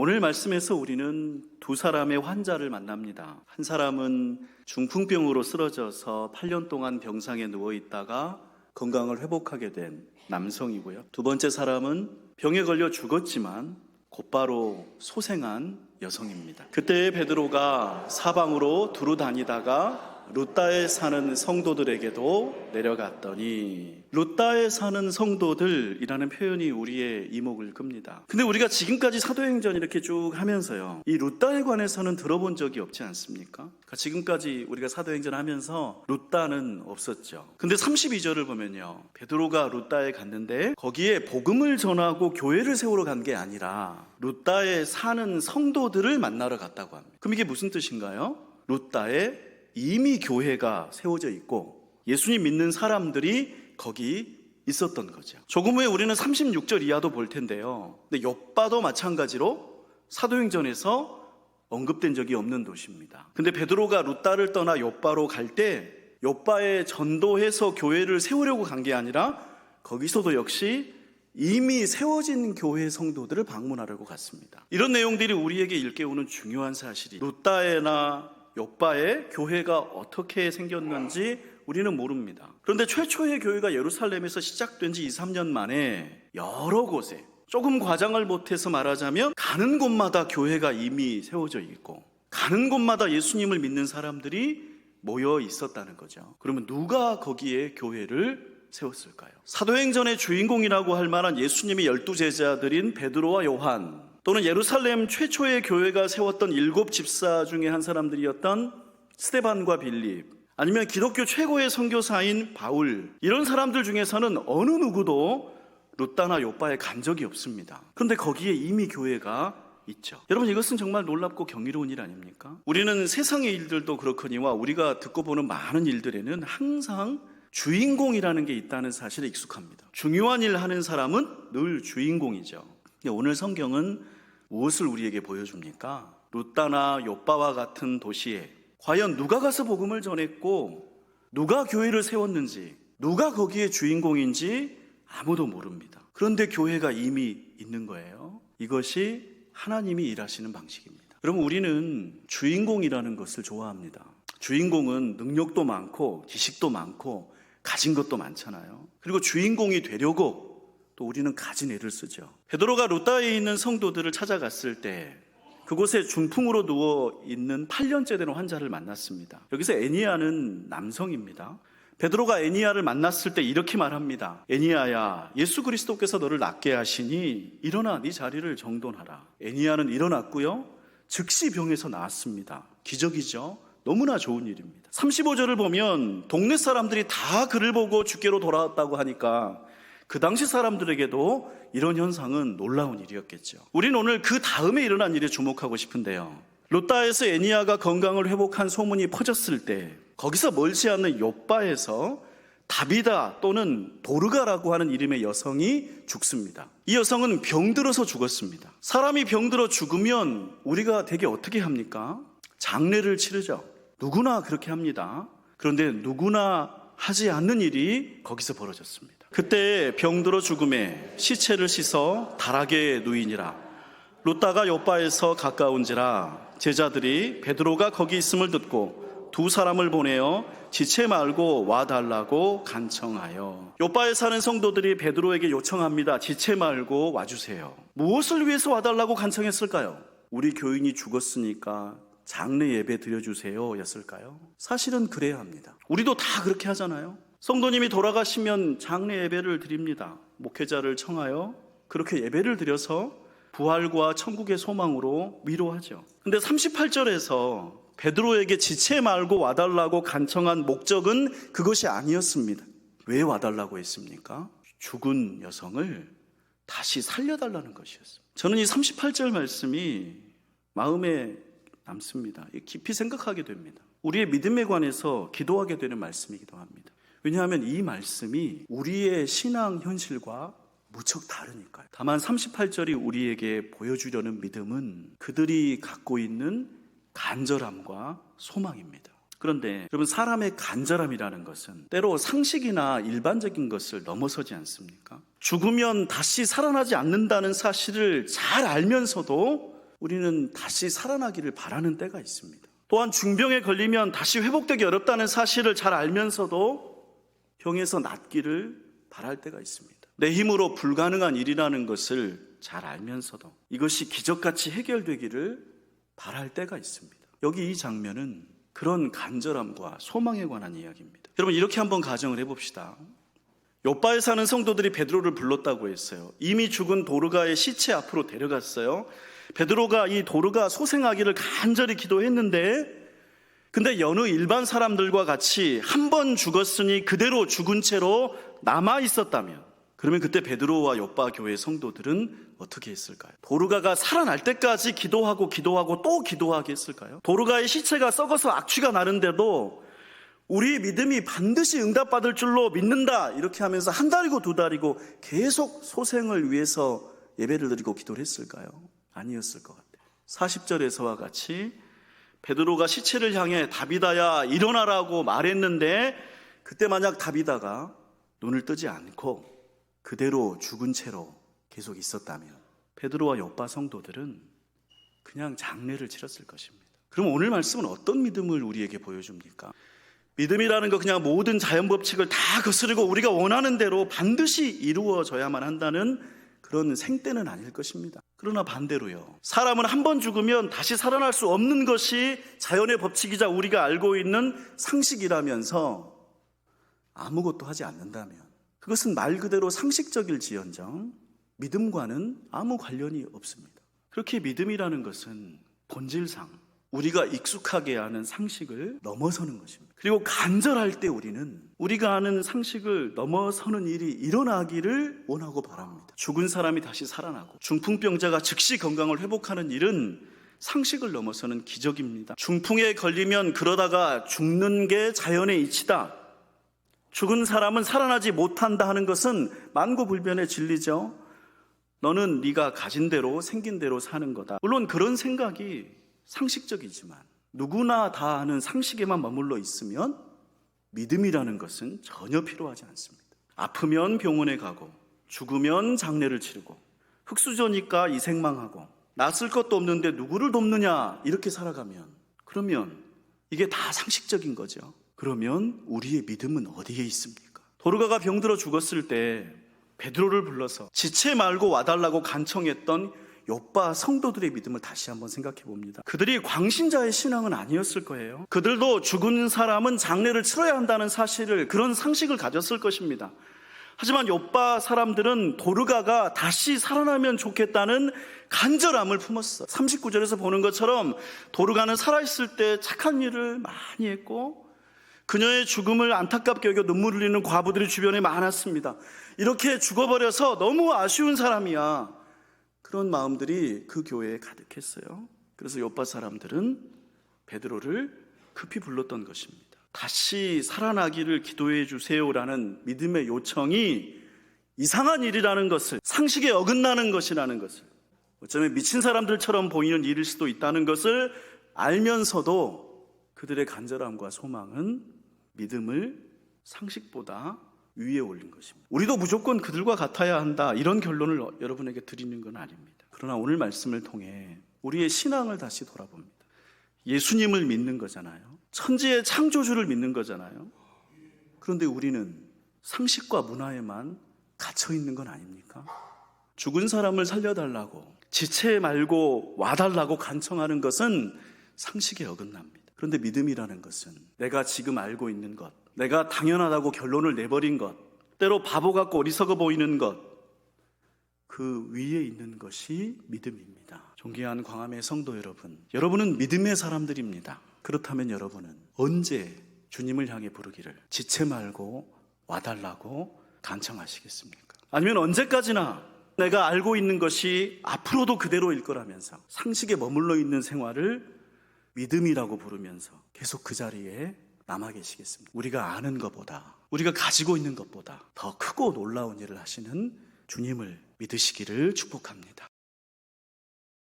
오늘 말씀에서 우리는 두 사람의 환자를 만납니다. 한 사람은 중풍병으로 쓰러져서 8년 동안 병상에 누워 있다가 건강을 회복하게 된 남성이고요. 두 번째 사람은 병에 걸려 죽었지만 곧바로 소생한 여성입니다. 그때 베드로가 사방으로 두루 다니다가 루다에 사는 성도들에게도 내려갔더니, 루다에 사는 성도들이라는 표현이 우리의 이목을 끕니다. 근데 우리가 지금까지 사도행전 이렇게 쭉 하면서요, 이 루다에 관해서는 들어본 적이 없지 않습니까? 그러니까 지금까지 우리가 사도행전 하면서 루다는 없었죠. 근데 32절을 보면요, 베드로가 루다에 갔는데 거기에 복음을 전하고 교회를 세우러 간 게 아니라 루다에 사는 성도들을 만나러 갔다고 합니다. 그럼 이게 무슨 뜻인가요? 루다에 이미 교회가 세워져 있고 예수님 믿는 사람들이 거기 있었던 거죠. 조금 후에 우리는 36절 이하도 볼 텐데요. 근데 욥바도 마찬가지로 사도행전에서 언급된 적이 없는 도시입니다. 근데 베드로가 루다를 떠나 욥바로 갈 때 욥바에 전도해서 교회를 세우려고 간 게 아니라 거기서도 역시 이미 세워진 교회 성도들을 방문하려고 갔습니다. 이런 내용들이 우리에게 일깨우는 중요한 사실이, 루다에나 욥바의 교회가 어떻게 생겼는지 우리는 모릅니다. 그런데 최초의 교회가 예루살렘에서 시작된 지 2, 3년 만에 여러 곳에, 조금 과장을 못해서 말하자면 가는 곳마다 교회가 이미 세워져 있고 가는 곳마다 예수님을 믿는 사람들이 모여 있었다는 거죠. 그러면 누가 거기에 교회를 세웠을까요? 사도행전의 주인공이라고 할 만한 예수님의 12제자들인 베드로와 요한, 또는 예루살렘 최초의 교회가 세웠던 7 집사 중에 한 사람들이었던 스데반과 빌립, 아니면 기독교 최고의 선교사인 바울, 이런 사람들 중에서는 어느 누구도 루다나 욥바에 간 적이 없습니다. 그런데 거기에 이미 교회가 있죠. 여러분, 이것은 정말 놀랍고 경이로운 일 아닙니까? 우리는 세상의 일들도 그렇거니와 우리가 듣고 보는 많은 일들에는 항상 주인공이라는 게 있다는 사실에 익숙합니다. 중요한 일 하는 사람은 늘 주인공이죠. 오늘 성경은 무엇을 우리에게 보여줍니까? 루다나 욥바와 같은 도시에 과연 누가 가서 복음을 전했고 누가 교회를 세웠는지, 누가 거기에 주인공인지 아무도 모릅니다. 그런데 교회가 이미 있는 거예요. 이것이 하나님이 일하시는 방식입니다. 여러분, 우리는 주인공이라는 것을 좋아합니다. 주인공은 능력도 많고 지식도 많고 가진 것도 많잖아요. 그리고 주인공이 되려고 또 우리는 가진 애를 쓰죠. 베드로가 루다에 있는 성도들을 찾아갔을 때 그곳에 중풍으로 누워있는 8년째 되는 환자를 만났습니다. 여기서 애니야는 남성입니다. 베드로가 애니야를 만났을 때 이렇게 말합니다. 애니야야, 예수 그리스도께서 너를 낫게 하시니 일어나 네 자리를 정돈하라. 애니야는 일어났고요, 즉시 병에서 나았습니다. 기적이죠. 너무나 좋은 일입니다. 35절을 보면 동네 사람들이 다 그를 보고 주께로 돌아왔다고 하니까 그 당시 사람들에게도 이런 현상은 놀라운 일이었겠죠. 우리는 오늘 그 다음에 일어난 일에 주목하고 싶은데요, 루다에서 애니야가 건강을 회복한 소문이 퍼졌을 때 거기서 멀지 않는 욥바에서 다비다 또는 도르가라고 하는 이름의 여성이 죽습니다. 이 여성은 병들어서 죽었습니다. 사람이 병들어 죽으면 우리가 대개 어떻게 합니까? 장례를 치르죠. 누구나 그렇게 합니다. 그런데 누구나 하지 않는 일이 거기서 벌어졌습니다. 그때 병들어 죽음에 시체를 씻어 다락에 누이니라. 루다가 욥바에서 가까운지라 제자들이 베드로가 거기 있음을 듣고 두 사람을 보내어 지체 말고 와달라고 간청하여. 욥바에 사는 성도들이 베드로에게 요청합니다. 지체 말고 와주세요. 무엇을 위해서 와달라고 간청했을까요? 우리 교인이 죽었으니까 장례 예배 드려주세요 였을까요? 사실은 그래야 합니다. 우리도 다 그렇게 하잖아요. 성도님이 돌아가시면 장례 예배를 드립니다. 목회자를 청하여 그렇게 예배를 드려서 부활과 천국의 소망으로 위로하죠. 근데 38절에서 베드로에게 지체 말고 와달라고 간청한 목적은 그것이 아니었습니다. 왜 와달라고 했습니까? 죽은 여성을 다시 살려달라는 것이었습니다. 저는 이 38절 말씀이 마음에 남습니다. 깊이 생각하게 됩니다. 우리의 믿음에 관해서 기도하게 되는 말씀이기도 합니다. 왜냐하면 이 말씀이 우리의 신앙 현실과 무척 다르니까요. 다만 38절이 우리에게 보여주려는 믿음은 그들이 갖고 있는 간절함과 소망입니다. 그런데 여러분, 사람의 간절함이라는 것은 때로 상식이나 일반적인 것을 넘어서지 않습니까? 죽으면 다시 살아나지 않는다는 사실을 잘 알면서도 우리는 다시 살아나기를 바라는 때가 있습니다. 또한 중병에 걸리면 다시 회복되기 어렵다는 사실을 잘 알면서도 병에서 낫기를 바랄 때가 있습니다. 내 힘으로 불가능한 일이라는 것을 잘 알면서도 이것이 기적같이 해결되기를 바랄 때가 있습니다. 여기 이 장면은 그런 간절함과 소망에 관한 이야기입니다. 여러분, 이렇게 한번 가정을 해봅시다. 요빠에 사는 성도들이 베드로를 불렀다고 했어요. 이미 죽은 도르가의 시체 앞으로 데려갔어요. 베드로가 이 도르가 소생하기를 간절히 기도했는데, 근데 여느 일반 사람들과 같이 한 번 죽었으니 그대로 죽은 채로 남아 있었다면, 그러면 그때 베드로와 요빠 교회 성도들은 어떻게 했을까요? 도르가가 살아날 때까지 기도하고 또 기도하게 했을까요? 도르가의 시체가 썩어서 악취가 나는데도 우리의 믿음이 반드시 응답받을 줄로 믿는다, 이렇게 하면서 한 달이고 두 달이고 계속 소생을 위해서 예배를 드리고 기도를 했을까요? 아니었을 것 같아요. 40절에서와 같이 베드로가 시체를 향해 다비다야 일어나라고 말했는데, 그때 만약 다비다가 눈을 뜨지 않고 그대로 죽은 채로 계속 있었다면 베드로와 요빠 성도들은 그냥 장례를 치렀을 것입니다. 그럼 오늘 말씀은 어떤 믿음을 우리에게 보여줍니까? 믿음이라는 거 그냥 모든 자연 법칙을 다 거스르고 우리가 원하는 대로 반드시 이루어져야만 한다는 그런 생떼는 아닐 것입니다. 그러나 반대로요, 사람은 한 번 죽으면 다시 살아날 수 없는 것이 자연의 법칙이자 우리가 알고 있는 상식이라면서 아무것도 하지 않는다면 그것은 말 그대로 상식적일지언정 믿음과는 아무 관련이 없습니다. 그렇게 믿음이라는 것은 본질상 우리가 익숙하게 아는 상식을 넘어서는 것입니다. 그리고 간절할 때 우리는 우리가 아는 상식을 넘어서는 일이 일어나기를 원하고 바랍니다. 죽은 사람이 다시 살아나고 중풍병자가 즉시 건강을 회복하는 일은 상식을 넘어서는 기적입니다. 중풍에 걸리면 그러다가 죽는 게 자연의 이치다, 죽은 사람은 살아나지 못한다 하는 것은 만고불변의 진리죠. 너는 네가 가진 대로 생긴 대로 사는 거다. 물론 그런 생각이 상식적이지만 누구나 다 아는 상식에만 머물러 있으면 믿음이라는 것은 전혀 필요하지 않습니다. 아프면 병원에 가고 죽으면 장례를 치르고 흙수저니까 이생망하고 낯설 것도 없는데 누구를 돕느냐, 이렇게 살아가면 그러면 이게 다 상식적인 거죠. 그러면 우리의 믿음은 어디에 있습니까? 도르가가 병들어 죽었을 때 베드로를 불러서 지체 말고 와달라고 간청했던 요빠 성도들의 믿음을 다시 한번 생각해 봅니다. 그들이 광신자의 신앙은 아니었을 거예요. 그들도 죽은 사람은 장례를 치러야 한다는 사실을, 그런 상식을 가졌을 것입니다. 하지만 요빠 사람들은 도르가가 다시 살아나면 좋겠다는 간절함을 품었어. 39절에서 보는 것처럼 도르가는 살아있을 때 착한 일을 많이 했고 그녀의 죽음을 안타깝게 여겨 눈물 흘리는 과부들이 주변에 많았습니다. 이렇게 죽어버려서 너무 아쉬운 사람이야. 그런 마음들이 그 교회에 가득했어요. 그래서 요빠 사람들은 베드로를 급히 불렀던 것입니다. 다시 살아나기를 기도해 주세요라는 믿음의 요청이 이상한 일이라는 것을, 상식에 어긋나는 것이라는 것을, 어쩌면 미친 사람들처럼 보이는 일일 수도 있다는 것을 알면서도 그들의 간절함과 소망은 믿음을 상식보다 위에 올린 것입니다. 우리도 무조건 그들과 같아야 한다, 이런 결론을 여러분에게 드리는 건 아닙니다. 그러나 오늘 말씀을 통해 우리의 신앙을 다시 돌아봅니다. 예수님을 믿는 거잖아요. 천지의 창조주를 믿는 거잖아요. 그런데 우리는 상식과 문화에만 갇혀 있는 건 아닙니까? 죽은 사람을 살려달라고, 지체 말고 와달라고 간청하는 것은 상식에 어긋납니다. 그런데 믿음이라는 것은 내가 지금 알고 있는 것, 내가 당연하다고 결론을 내버린 것, 때로 바보 같고 어리석어 보이는 것, 그 위에 있는 것이 믿음입니다. 존귀한 광암의 성도 여러분, 여러분은 믿음의 사람들입니다. 그렇다면 여러분은 언제 주님을 향해 부르기를 지체 말고 와달라고 간청하시겠습니까? 아니면 언제까지나 내가 알고 있는 것이 앞으로도 그대로일 거라면서 상식에 머물러 있는 생활을 믿음이라고 부르면서 계속 그 자리에 남아 계시겠습니다? 우리가 아는 것보다, 우리가 가지고 있는 것보다 더 크고 놀라운 일을 하시는 주님을 믿으시기를 축복합니다.